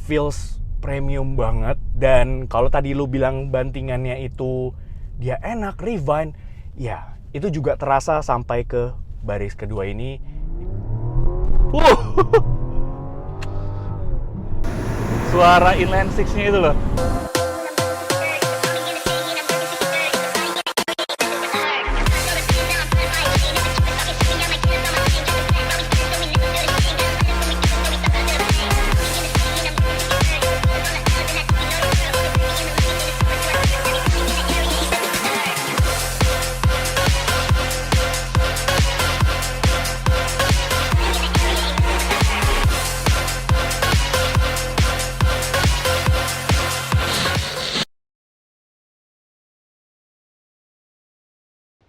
feels premium banget. Dan kalau tadi lu bilang bantingannya itu dia enak, refine, ya itu juga terasa sampai ke baris kedua ini. Suara inline six-nya itu loh.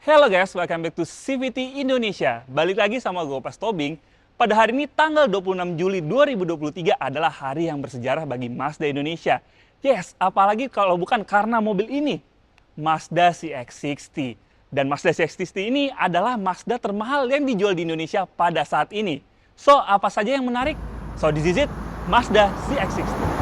Halo guys, welcome back to CVT Indonesia. Balik lagi sama gue Pas Tobing. Pada hari ini tanggal 26 Juli 2023 adalah hari yang bersejarah bagi Mazda Indonesia. Yes, apalagi kalau bukan karena mobil ini, Mazda CX-60. Dan Mazda CX-60 ini adalah Mazda termahal yang dijual di Indonesia pada saat ini. So, apa saja yang menarik? So, this is it, Mazda CX-60.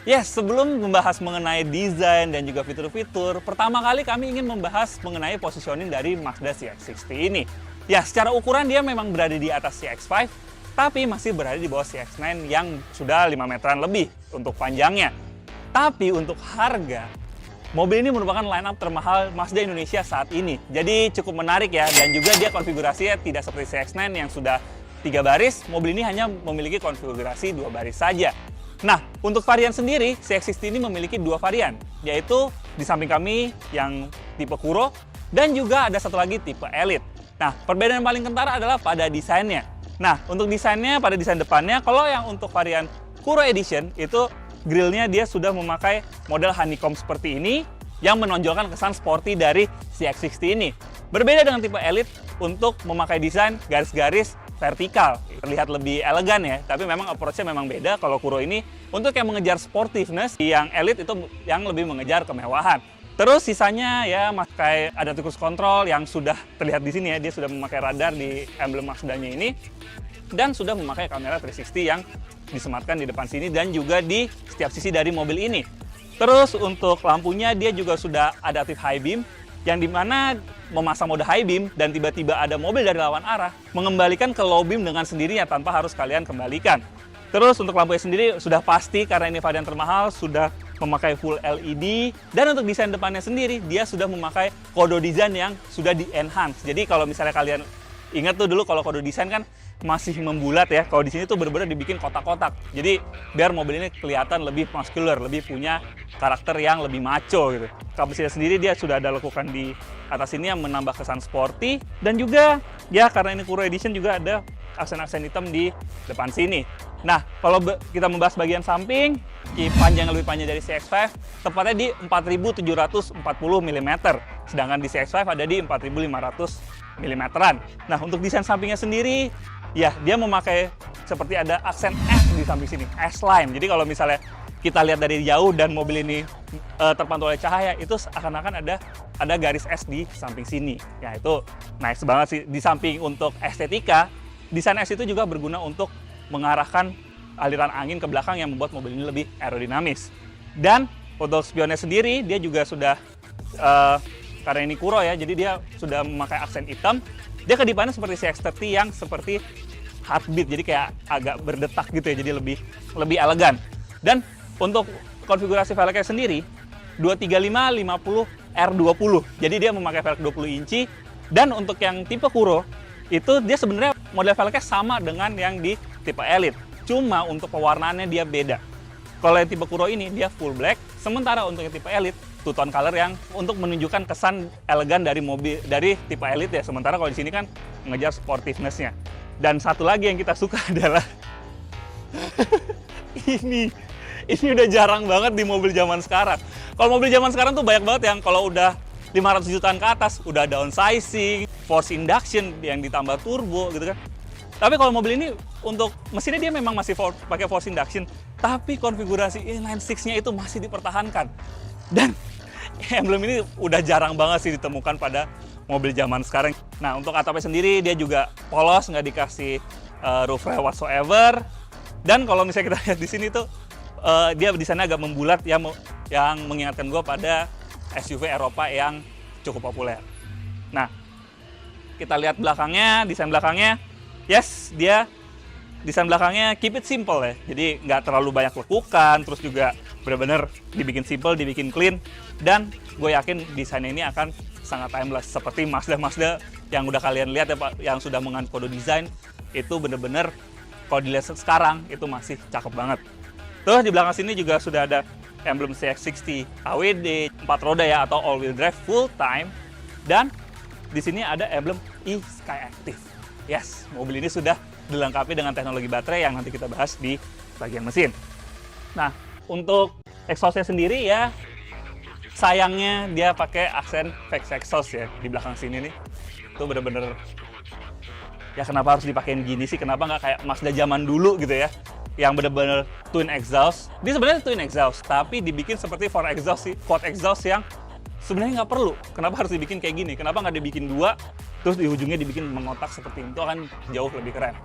Yes, sebelum membahas mengenai desain dan juga fitur-fitur, pertama kali kami ingin membahas mengenai positioning dari Mazda CX-60 ini. Ya, secara ukuran dia memang berada di atas CX-5, tapi masih berada di bawah CX-9 yang sudah 5 meteran lebih untuk panjangnya. Tapi untuk harga, mobil ini merupakan line-up termahal Mazda Indonesia saat ini. Jadi cukup menarik ya, dan juga dia konfigurasinya tidak seperti CX-9 yang sudah 3 baris, mobil ini hanya memiliki konfigurasi 2 baris saja. Nah, untuk varian sendiri, CX-60 ini memiliki 2 varian, yaitu di samping kami yang tipe Kuro, dan juga ada satu lagi tipe Elite. Nah, perbedaan yang paling kentara adalah pada desainnya. Nah, untuk desainnya, pada desain depannya, kalau yang untuk varian Kuro Edition, itu grillnya dia sudah memakai model honeycomb seperti ini, yang menonjolkan kesan sporty dari CX-60 ini. Berbeda dengan tipe Elite, untuk memakai desain garis-garis vertikal, terlihat lebih elegan ya, tapi memang approach-nya memang beda. Kalau Kuro ini untuk yang mengejar sportiveness, yang Elite itu yang lebih mengejar kemewahan. Terus sisanya ya pakai adaptive cruise control yang sudah terlihat di sini ya, dia sudah memakai radar di emblem Mazda-nya ini, dan sudah memakai kamera 360 yang disematkan di depan sini dan juga di setiap sisi dari mobil ini. Terus untuk lampunya dia juga sudah adaptive high beam, yang dimana memasang mode high beam dan tiba-tiba ada mobil dari lawan arah, mengembalikan ke low beam dengan sendirinya tanpa harus kalian kembalikan. Terus untuk lampunya sendiri sudah pasti karena ini varian termahal sudah memakai full LED, dan untuk desain depannya sendiri dia sudah memakai kode desain yang sudah di-enhance. Jadi kalau misalnya kalian ingat tuh dulu kalau kode desain kan masih membulat ya, kalau di sini tuh benar-benar dibikin kotak-kotak. Jadi biar mobil ini kelihatan lebih muscular, lebih punya karakter yang lebih macho gitu. Kapasitasnya sendiri dia sudah ada lekukan di atas ini yang menambah kesan sporty, dan juga ya karena ini Kuro Edition juga ada aksen-aksen hitam di depan sini. Nah, kalau kita membahas bagian samping, panjang yang lebih panjang dari CX-5 tepatnya di 4.740 mm, sedangkan di CX-5 ada di 4.500 mm. Nah, untuk desain sampingnya sendiri, ya dia memakai seperti ada aksen S di samping sini, S-line. Jadi kalau misalnya kita lihat dari jauh dan mobil ini terpantau oleh cahaya, itu akan-akan ada garis S di samping sini. Ya itu nice banget sih. Di samping untuk estetika, desain S itu juga berguna untuk mengarahkan aliran angin ke belakang yang membuat mobil ini lebih aerodinamis. Dan untuk spionnya sendiri, dia juga sudah, karena ini Kuro ya, jadi dia sudah memakai aksen hitam. Dia kedipannya seperti CX-30 yang seperti heartbeat, jadi kayak agak berdetak gitu ya, jadi lebih elegan. Dan untuk konfigurasi velgnya sendiri 235 50 R20. Jadi dia memakai velg 20 inci, dan untuk yang tipe Kuro itu dia sebenarnya model velgnya sama dengan yang di tipe Elite. Cuma untuk pewarnaannya dia beda. Kalau yang tipe Kuro ini dia full black, sementara untuk yang tipe Elite two tone color yang untuk menunjukkan kesan elegan dari mobil dari tipe Elite ya. Sementara kalau di sini kan ngejar sportiveness-nya. Dan satu lagi yang kita suka adalah ini udah jarang banget di mobil zaman sekarang. Kalau mobil zaman sekarang tuh banyak banget yang kalau udah 500 jutaan ke atas udah downsizing, force induction yang ditambah turbo gitu kan. Tapi kalau mobil ini untuk mesinnya dia memang masih pakai force induction, tapi konfigurasi inline six-nya itu masih dipertahankan. Dan emblem ini udah jarang banget sih ditemukan pada mobil zaman sekarang. Nah, untuk atapnya sendiri dia juga polos, nggak dikasih roof rail whatsoever. Dan kalau misalnya kita lihat di sini tuh dia desainnya agak membulat yang mengingatkan gue pada SUV Eropa yang cukup populer. Nah, kita lihat belakangnya, desain belakangnya. Yes, dia desain belakangnya keep it simple ya. Jadi nggak terlalu banyak lekukan, terus juga benar-benar dibikin simple, dibikin clean. Dan gue yakin desainnya ini akan sangat timeless. Seperti Mazda yang udah kalian lihat ya Pak, yang sudah menganut kode desain, itu benar-benar kalau dilihat sekarang itu masih cakep banget. Terus di belakang sini juga sudah ada emblem CX-60 AWD 4 roda ya, atau all wheel drive full time. Dan di sini ada emblem eSkyActiv. Yes, mobil ini sudah dilengkapi dengan teknologi baterai yang nanti kita bahas di bagian mesin. Nah, untuk exhaust-nya sendiri ya, sayangnya dia pakai aksen Vex exhaust ya di belakang sini nih. Itu bener-bener, ya kenapa harus dipakein gini sih? Kenapa nggak kayak Mazda zaman dulu gitu ya, yang bener-bener twin exhaust. Dia sebenarnya twin exhaust, tapi dibikin seperti quad exhaust yang sebenarnya nggak perlu. Kenapa harus dibikin kayak gini? Kenapa nggak dibikin dua, terus di ujungnya dibikin mengotak seperti itu, kan jauh lebih keren.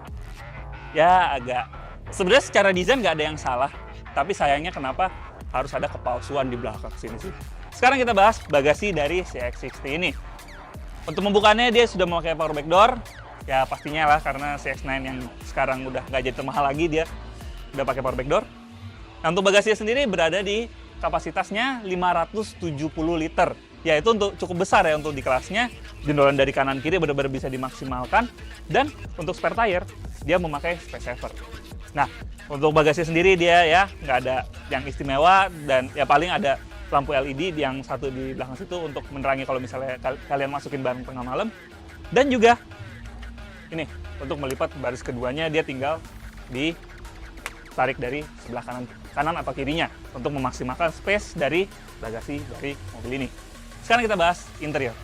Ya agak, sebenarnya secara desain nggak ada yang salah, tapi sayangnya kenapa harus ada kepalsuan di belakang sini sih. Sekarang kita bahas bagasi dari CX-60 ini. Untuk membukanya dia sudah memakai power back door. Ya pastinya lah, karena CX-9 yang sekarang udah nggak jadi termahal lagi, dia udah pakai power back door. Nah, untuk bagasinya sendiri berada di kapasitasnya 570 liter. Ya itu untuk cukup besar ya untuk di kelasnya. Jendolan dari kanan kiri benar-benar bisa dimaksimalkan. Dan untuk spare tire dia memakai space saver. Nah, untuk bagasinya sendiri dia ya nggak ada yang istimewa, dan ya paling ada lampu LED yang satu di belakang situ untuk menerangi kalau misalnya kalian masukin barang tengah malam. Dan juga ini untuk melipat baris keduanya dia tinggal ditarik dari sebelah kanan atau kirinya untuk memaksimalkan space dari bagasi dari mobil ini. Sekarang kita bahas interior.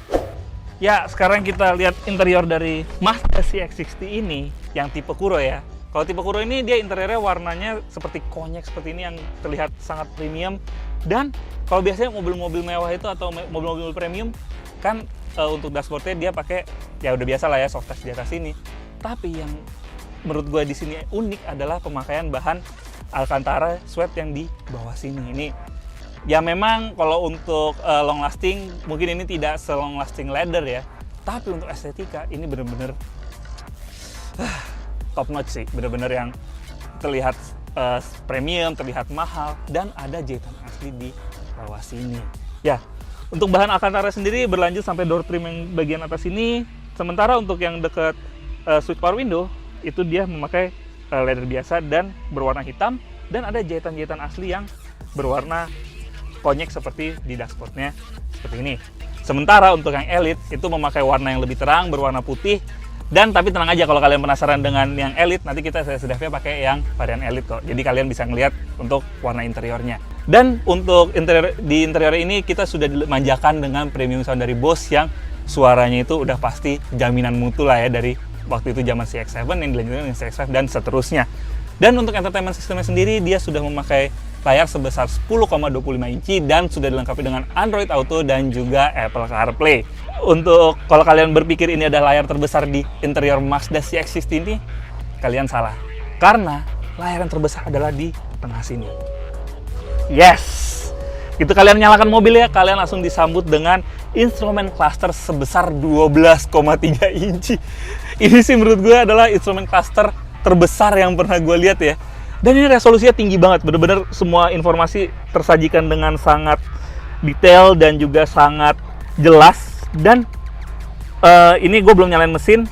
Ya, sekarang kita lihat interior dari Mazda CX-60 ini yang tipe Kuro ya. Kalau tipe Kuro ini dia interiornya warnanya seperti konyek seperti ini yang terlihat sangat premium. Dan kalau biasanya mobil-mobil mewah itu atau mobil-mobil premium kan untuk dashboardnya dia pakai ya udah biasa lah ya soft touch di atas sini. Tapi yang menurut gue di sini unik adalah pemakaian bahan Alcantara sweat yang di bawah sini. Ini ya memang kalau untuk long lasting mungkin ini tidak se-long lasting leather ya. Tapi untuk estetika ini bener-bener top notch sih. Bener-bener yang terlihat premium, terlihat mahal, dan ada jahitan asli di bawah sini. Ya, untuk bahan Alcantara sendiri berlanjut sampai door trim yang bagian atas ini. Sementara untuk yang dekat switch power window itu dia memakai leather biasa dan berwarna hitam, dan ada jahitan-jahitan asli yang berwarna konyek seperti di dashboardnya seperti ini. Sementara untuk yang Elite itu memakai warna yang lebih terang, berwarna putih. Dan tapi tenang aja, kalau kalian penasaran dengan yang Elite, nanti kita sudah pakai yang varian Elite kok. Jadi kalian bisa ngelihat untuk warna interiornya. Dan untuk di interior ini kita sudah dimanjakan dengan premium sound dari Bose yang suaranya itu udah pasti jaminan mutu lah ya, dari waktu itu zaman CX-7 yang dilanjutkan dengan CX-5 dan seterusnya. Dan untuk entertainment systemnya sendiri dia sudah memakai layar sebesar 10,25 inci dan sudah dilengkapi dengan Android Auto dan juga Apple CarPlay. Untuk kalau kalian berpikir ini adalah layar terbesar di interior Mazda CX-60 ini, kalian salah. Karena layar yang terbesar adalah di tengah sini. Yes! Itu kalian nyalakan mobil ya, kalian langsung disambut dengan instrumen cluster sebesar 12,3 inci. Ini sih menurut gue adalah instrumen cluster terbesar yang pernah gue lihat ya. Dan ini resolusinya tinggi banget, bener-bener semua informasi tersajikan dengan sangat detail dan juga sangat jelas. Dan ini gue belum nyalain mesin,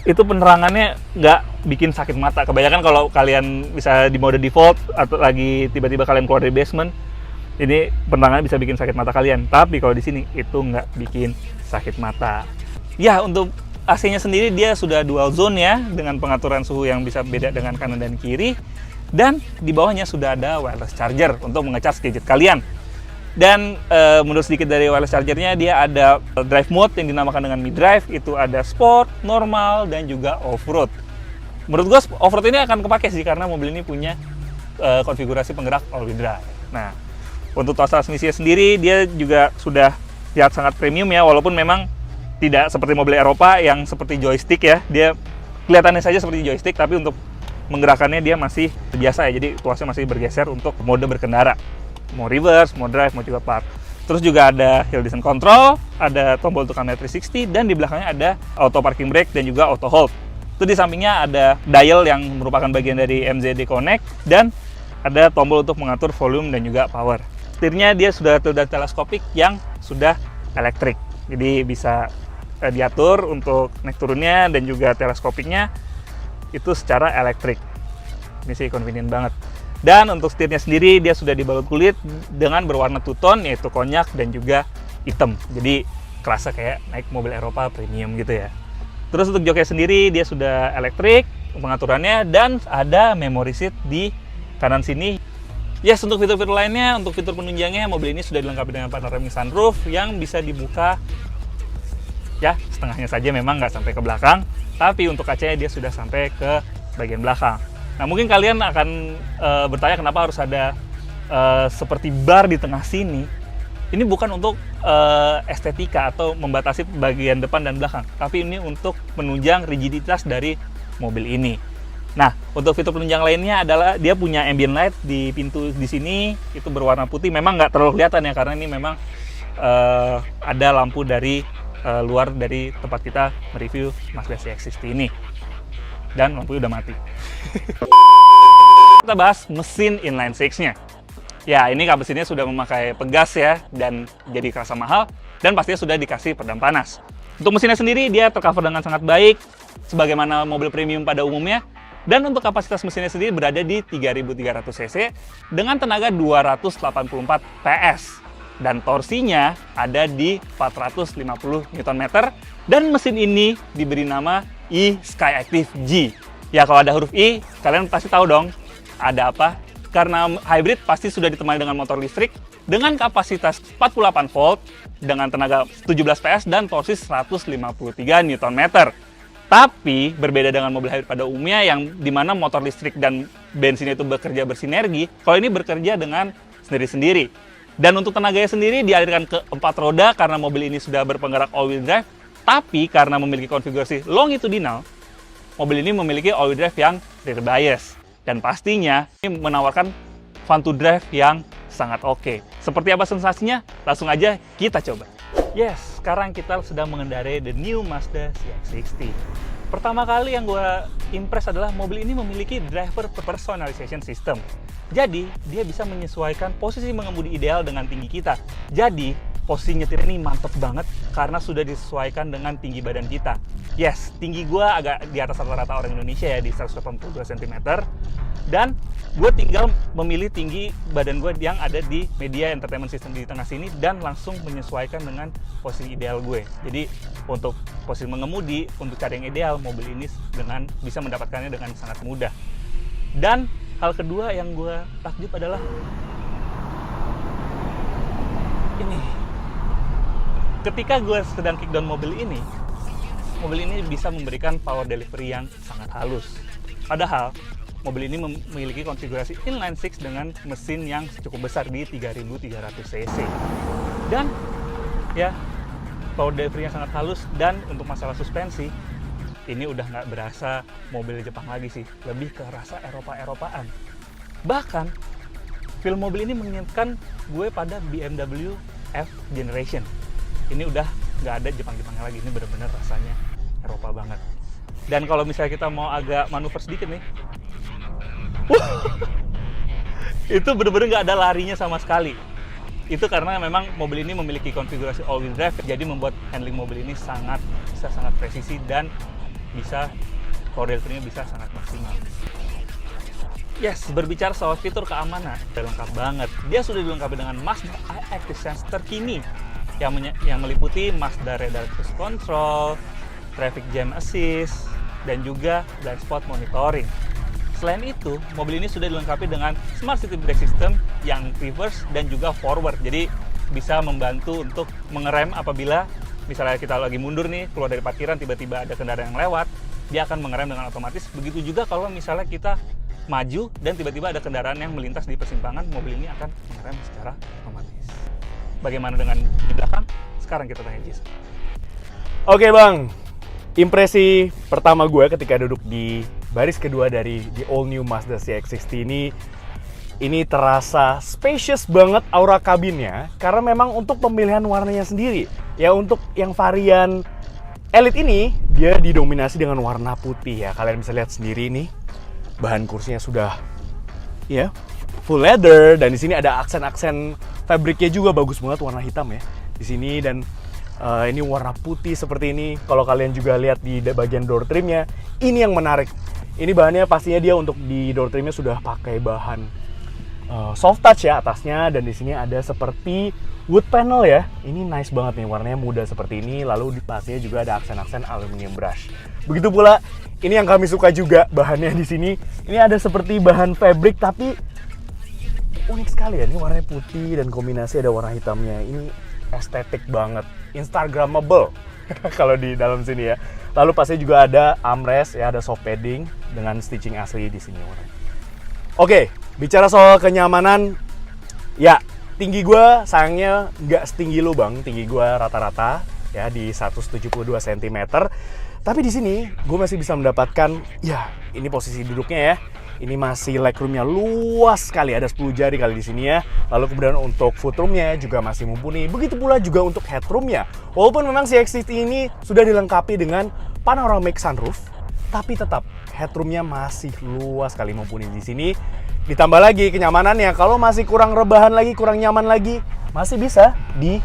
itu penerangannya nggak bikin sakit mata. Kebanyakan kalau kalian bisa di mode default atau lagi tiba-tiba kalian keluar dari basement, ini penerangannya bisa bikin sakit mata kalian. Tapi kalau di sini itu nggak bikin sakit mata. Ya, untuk AC-nya sendiri dia sudah dual zone ya, dengan pengaturan suhu yang bisa beda dengan kanan dan kiri. Dan di bawahnya sudah ada wireless charger untuk mengecas gadget kalian. Dan menurut sedikit dari wireless chargernya, dia ada drive mode yang dinamakan dengan Mi Drive, itu ada sport, normal, dan juga off-road. Menurut gue off-road ini akan kepake sih, karena mobil ini punya konfigurasi penggerak all-wheel drive. Nah, untuk total transmisinya sendiri, dia juga sudah lihat sangat premium ya, walaupun memang tidak seperti mobil Eropa yang seperti joystick ya. Dia kelihatannya saja seperti joystick, tapi untuk menggerakkannya dia masih biasa ya, jadi tuasnya masih bergeser untuk mode berkendara. Mau reverse, mau drive, mau juga park. Terus juga ada hill descent control, ada tombol untuk kamera 360, dan di belakangnya ada auto parking brake dan juga auto hold. Itu di sampingnya ada dial yang merupakan bagian dari MZD Connect, dan ada tombol untuk mengatur volume dan juga power. Setirnya dia sudah teleskopik yang sudah elektrik, jadi bisa diatur untuk naik turunnya, dan juga teleskopiknya itu secara elektrik. Ini sih convenient banget. Dan untuk setirnya sendiri dia sudah dibalut kulit dengan berwarna two-tone, yaitu konyak dan juga hitam. Jadi kerasa kayak naik mobil Eropa premium gitu ya. Terus untuk joknya sendiri dia sudah elektrik pengaturannya, dan ada memory seat di kanan sini. Yes, untuk fitur-fitur lainnya, untuk fitur penunjangnya, mobil ini sudah dilengkapi dengan panoramic sunroof yang bisa dibuka ya setengahnya saja, memang nggak sampai ke belakang. Tapi untuk kacanya dia sudah sampai ke bagian belakang. Nah, mungkin kalian akan bertanya kenapa harus ada seperti bar di tengah sini. Ini bukan untuk estetika atau membatasi bagian depan dan belakang, tapi ini untuk menunjang rigiditas dari mobil ini. Nah, untuk fitur penunjang lainnya adalah dia punya ambient light di pintu di sini, itu berwarna putih. Memang nggak terlalu kelihatan ya, karena ini memang ada lampu dari luar dari tempat kita mereview Mazda CX-60 ini. Dan lampunya udah mati. Kita bahas mesin inline 6-nya. Ya, ini kap mesinnya sudah memakai pegas ya, dan jadi kerasa mahal, dan pastinya sudah dikasih peredam panas. Untuk mesinnya sendiri, dia tercover dengan sangat baik, sebagaimana mobil premium pada umumnya, dan untuk kapasitas mesinnya sendiri berada di 3.300 cc dengan tenaga 284 PS. Dan torsinya ada di 450 Nm, dan mesin ini diberi nama e-Skyactiv G. Ya, kalau ada huruf I, kalian pasti tahu dong ada apa. Karena hybrid pasti sudah ditemani dengan motor listrik dengan kapasitas 48 volt dengan tenaga 17 PS dan torsi 153 Nm. Tapi berbeda dengan mobil hybrid pada umumnya yang dimana motor listrik dan bensin itu bekerja bersinergi, kalau ini bekerja dengan sendiri-sendiri. Dan untuk tenaganya sendiri dialirkan ke 4 roda karena mobil ini sudah berpenggerak all-wheel drive. Tapi karena memiliki konfigurasi longitudinal, mobil ini memiliki all-wheel drive yang rear bias. Dan pastinya ini menawarkan fun to drive yang sangat oke. Seperti apa sensasinya? Langsung aja kita coba. Yes, sekarang kita sedang mengendarai the new Mazda CX-60. Pertama kali yang gue impress adalah mobil ini memiliki driver personalization system. Jadi, dia bisa menyesuaikan posisi mengemudi ideal dengan tinggi kita. Jadi, posisi nyetir ini mantep banget karena sudah disesuaikan dengan tinggi badan kita. Yes, tinggi gue agak di atas rata-rata orang Indonesia ya, di 182 cm. Dan gue tinggal memilih tinggi badan gue yang ada di media entertainment system di tengah sini dan langsung menyesuaikan dengan posisi ideal gue. Jadi, untuk posisi mengemudi, untuk cari yang ideal, mobil ini bisa mendapatkannya dengan sangat mudah. Dan hal kedua yang gue takjub adalah ini. Ketika gue sedang kickdown mobil ini bisa memberikan power delivery yang sangat halus. Padahal mobil ini memiliki konfigurasi inline 6 dengan mesin yang cukup besar di 3.300 cc. Dan ya, power delivery-nya sangat halus. Dan untuk masalah suspensi, ini udah nggak berasa mobil Jepang lagi sih, lebih ke rasa Eropa-Eropaan. Bahkan, feel mobil ini mengingatkan gue pada BMW F Generation. Ini udah nggak ada Jepang-Jepangnya lagi, ini bener-bener rasanya Eropa banget. Dan kalau misalnya kita mau agak manuver sedikit nih, itu bener-bener nggak ada larinya sama sekali. Itu karena memang mobil ini memiliki konfigurasi all-wheel drive, jadi membuat handling mobil ini sangat presisi dan bisa power delivery-nya bisa sangat maksimal. Yes, berbicara soal fitur keamanan, sudah lengkap banget. Dia sudah dilengkapi dengan Mazda iActive Sense terkini yang meliputi Mazda Radar Cruise Control, Traffic Jam Assist, dan juga blind spot monitoring. Selain itu, mobil ini sudah dilengkapi dengan Smart City Brake System yang reverse dan juga forward. Jadi bisa membantu untuk mengerem apabila misalnya kita lagi mundur nih, keluar dari parkiran, tiba-tiba ada kendaraan yang lewat, dia akan mengerem dengan otomatis. Begitu juga kalau misalnya kita maju dan tiba-tiba ada kendaraan yang melintas di persimpangan, mobil ini akan mengerem secara otomatis. Bagaimana dengan di belakang? Sekarang kita tanya Jason. Oke Bang, impresi pertama gue ketika duduk di baris kedua dari the all new Mazda CX-60 ini terasa spacious banget aura kabinnya, karena memang untuk pemilihan warnanya sendiri. Ya untuk yang varian Elite ini, dia didominasi dengan warna putih ya. Kalian bisa lihat sendiri nih, bahan kursinya sudah ya full leather, dan di sini ada aksen-aksen fabriknya juga bagus banget, warna hitam ya di sini, dan ini warna putih seperti ini. Kalau kalian juga lihat di bagian door trimnya, ini yang menarik. Ini bahannya pastinya dia untuk di door trimnya sudah pakai bahan soft touch ya atasnya, dan di sini ada seperti wood panel ya. Ini nice banget nih, warnanya muda seperti ini. Lalu di pastinya juga ada aksen-aksen aluminium brush. Begitu pula ini yang kami suka juga bahannya di sini. Ini ada seperti bahan fabric tapi unik sekali ya. Ini warnanya putih dan kombinasi ada warna hitamnya. Ini estetik banget, instagramable kalau di dalam sini ya. Lalu pastinya juga ada armrest ya, ada soft padding dengan stitching asli di sini warnanya. Oke, bicara soal kenyamanan, ya tinggi gue sayangnya nggak setinggi lu Bang. Tinggi gue rata-rata ya di 172 cm. Tapi di sini gue masih bisa mendapatkan, ya ini posisi duduknya ya. Ini masih legroomnya luas sekali, ada 10 jari kali di sini ya. Lalu kemudian untuk footroomnya juga masih mumpuni. Begitu pula juga untuk headroomnya. Walaupun memang CX-60 ini sudah dilengkapi dengan panoramic sunroof, tapi tetap headroomnya masih luas sekali mumpuni di sini. Ditambah lagi kenyamanannya, kalau masih kurang rebahan lagi, kurang nyaman lagi, masih bisa di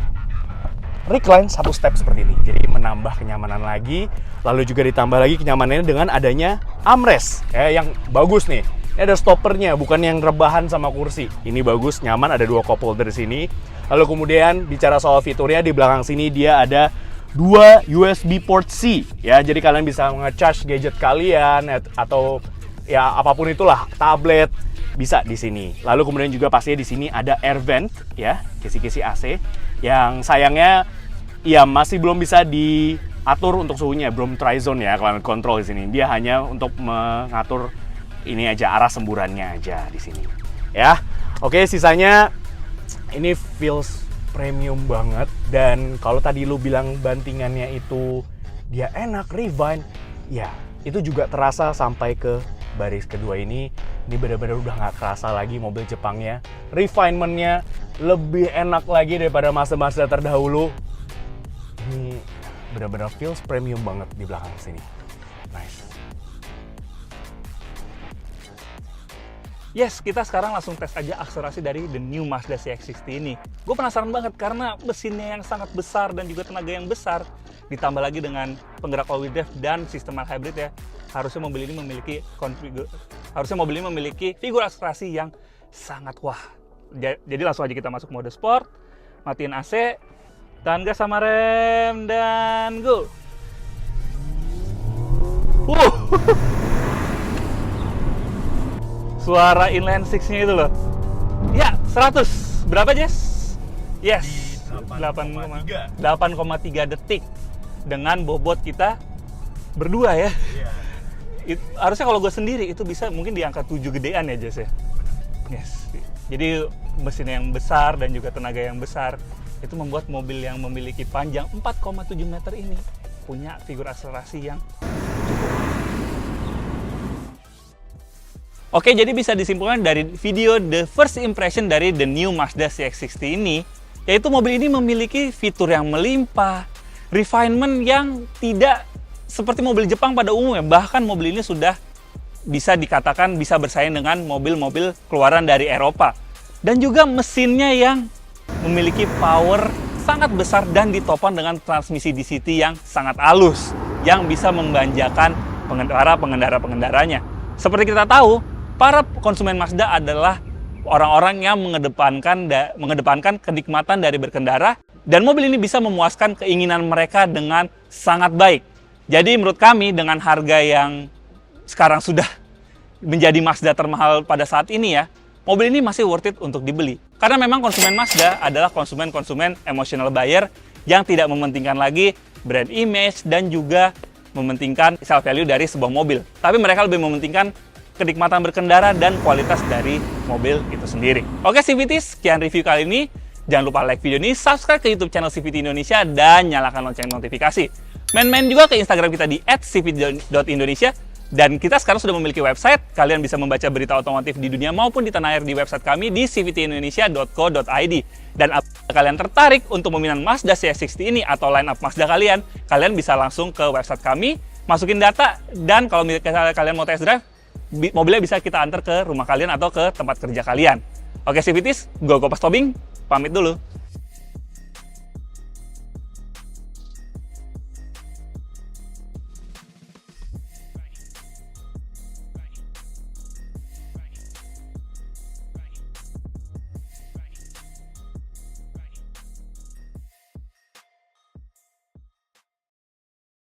recline satu step seperti ini. Jadi menambah kenyamanan lagi. Lalu juga ditambah lagi kenyamanannya dengan adanya armrest ya, yang bagus nih. Ini ada stoppernya, bukan yang rebahan sama kursi. Ini bagus, nyaman, ada 2 cup holder di sini. Lalu kemudian bicara soal fiturnya, di belakang sini dia ada 2 USB port C ya. Jadi kalian bisa nge-charge gadget kalian atau ya apapun itulah, tablet, bisa di sini. Lalu kemudian juga pastinya di sini ada air vent ya, kisi-kisi AC. Yang sayangnya ya masih belum bisa diatur untuk suhunya, belum tri-zone ya climate control di sini. Dia hanya untuk mengatur ini aja, arah semburannya aja di sini. Ya. Oke, sisanya ini feels premium banget, dan kalau tadi lu bilang bantingannya itu dia enak, refine, ya itu juga terasa sampai ke baris kedua ini. Ini benar-benar udah nggak kerasa lagi mobil Jepangnya. Refinement-nya lebih enak lagi daripada Mazda terdahulu. Ini benar-benar feels premium banget di belakang sini. Nice. Yes, kita sekarang langsung tes aja akselerasi dari the new Mazda CX-60 ini. Gue penasaran banget karena mesinnya yang sangat besar dan juga tenaga yang besar, ditambah lagi dengan penggerak all-wheel drive dan sistem mild hybrid ya. Harusnya mobil ini memiliki figur akselerasi yang sangat wah. Jadi langsung aja kita masuk mode sport, matiin AC, tahan gas sama rem, dan go. Suara inline 6-nya itu loh. Ya, 100. Berapa, Jess? Yes, 8,3 detik. Dengan bobot kita berdua ya. Harusnya kalau gue sendiri itu bisa mungkin di angka 7 gedean ya, Jess ya. Yes. Jadi mesin yang besar dan juga tenaga yang besar itu membuat mobil yang memiliki panjang 4,7 meter ini punya figur akselerasi yang cukup. Oke, jadi bisa disimpulkan dari video the first impression dari the new Mazda CX-60 ini, yaitu mobil ini memiliki fitur yang melimpah, refinement yang tidak seperti mobil Jepang pada umumnya. Bahkan mobil ini sudah bisa dikatakan bisa bersaing dengan mobil-mobil keluaran dari Eropa. Dan juga mesinnya yang memiliki power sangat besar dan ditopang dengan transmisi DCT yang sangat halus, yang bisa memanjakan pengendara-pengendaranya. Seperti kita tahu, para konsumen Mazda adalah orang-orang yang mengedepankan kenikmatan dari berkendara, dan mobil ini bisa memuaskan keinginan mereka dengan sangat baik. Jadi menurut kami, dengan harga yang sekarang sudah menjadi Mazda termahal pada saat ini ya, mobil ini masih worth it untuk dibeli. Karena memang konsumen Mazda adalah konsumen emotional buyer yang tidak mementingkan lagi brand image dan juga mementingkan sell value dari sebuah mobil. Tapi mereka lebih mementingkan kenikmatan berkendara dan kualitas dari mobil itu sendiri. Oke CVT, sekian review kali ini. Jangan lupa like video ini, subscribe ke YouTube channel CVT Indonesia, dan nyalakan lonceng notifikasi. Main-main juga ke Instagram kita di @cvt.indonesia. Dan kita sekarang sudah memiliki website. Kalian bisa membaca berita otomotif di dunia maupun di tanah air di website kami di cvtindonesia.co.id. Dan apabila kalian tertarik untuk meminang Mazda CX-60 ini atau line up Mazda kalian bisa langsung ke website kami, masukin data, dan kalau kalian mau test drive, mobilnya bisa kita antar ke rumah kalian atau ke tempat kerja kalian. Oke CVTs, gue Kopas Tobing, pamit dulu.